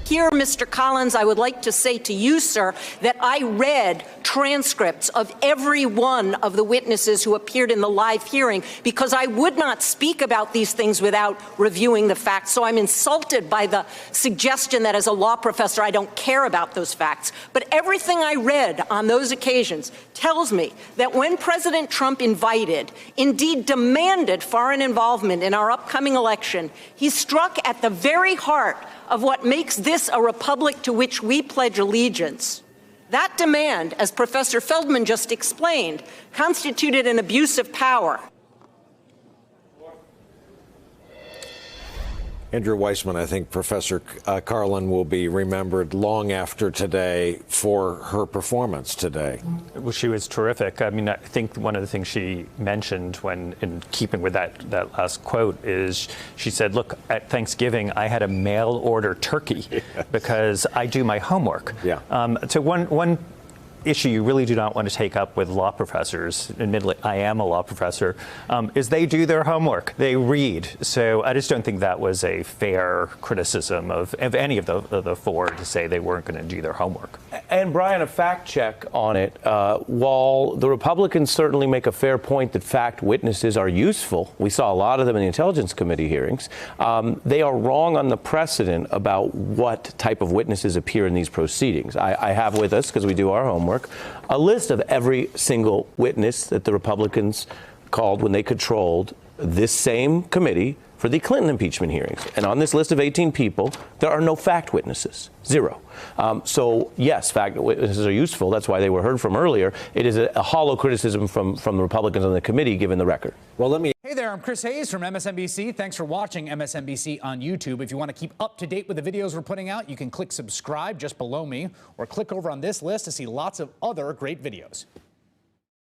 Here, Mr. Collins, I would like to say to you, sir, that I read transcripts of every one of the witnesses who appeared in the live hearing because I would not speak about these things without reviewing the facts. So I'm insulted by the suggestion that as a law professor I don't care about those facts. But everything I read on those occasions tells me that when President Trump invited, indeed demanded foreign involvement in our upcoming election, he struck at the very heart of what makes this a republic to which we pledge allegiance. That demand, as Professor Feldman just explained, constituted an abuse of power. Andrew Weissmann, I think Professor Carlin will be remembered long after today for her performance today. Well, she was terrific. I mean, I think one of the things she mentioned when, in keeping with that last quote, is she said, look, at Thanksgiving, I had a mail order turkey because I do my homework. Yeah. So one issue you really do not want to take up with law professors, admittedly, I am a law professor, is they do their homework. They read. So I just don't think that was a fair criticism of any of the four to say they weren't going to do their homework. And Brian, a fact check on it. While the Republicans certainly make a fair point that fact witnesses are useful, we saw a lot of them in the Intelligence Committee hearings, they are wrong on the precedent about what type of witnesses appear in these proceedings. I have with us, because we do our homework, a list of every single witness that the Republicans called when they controlled this same committee for the Clinton impeachment hearings. And on this list of 18 people, there are no fact witnesses. Zero. So, yes, fact witnesses are useful. That's why they were heard from earlier. It is a hollow criticism from the Republicans on the committee, given the record. Well, let me. Hey there, I'm Chris Hayes from MSNBC. Thanks for watching MSNBC on YouTube. If you want to keep up to date with the videos we're putting out, you can click subscribe just below me or click over on this list to see lots of other great videos.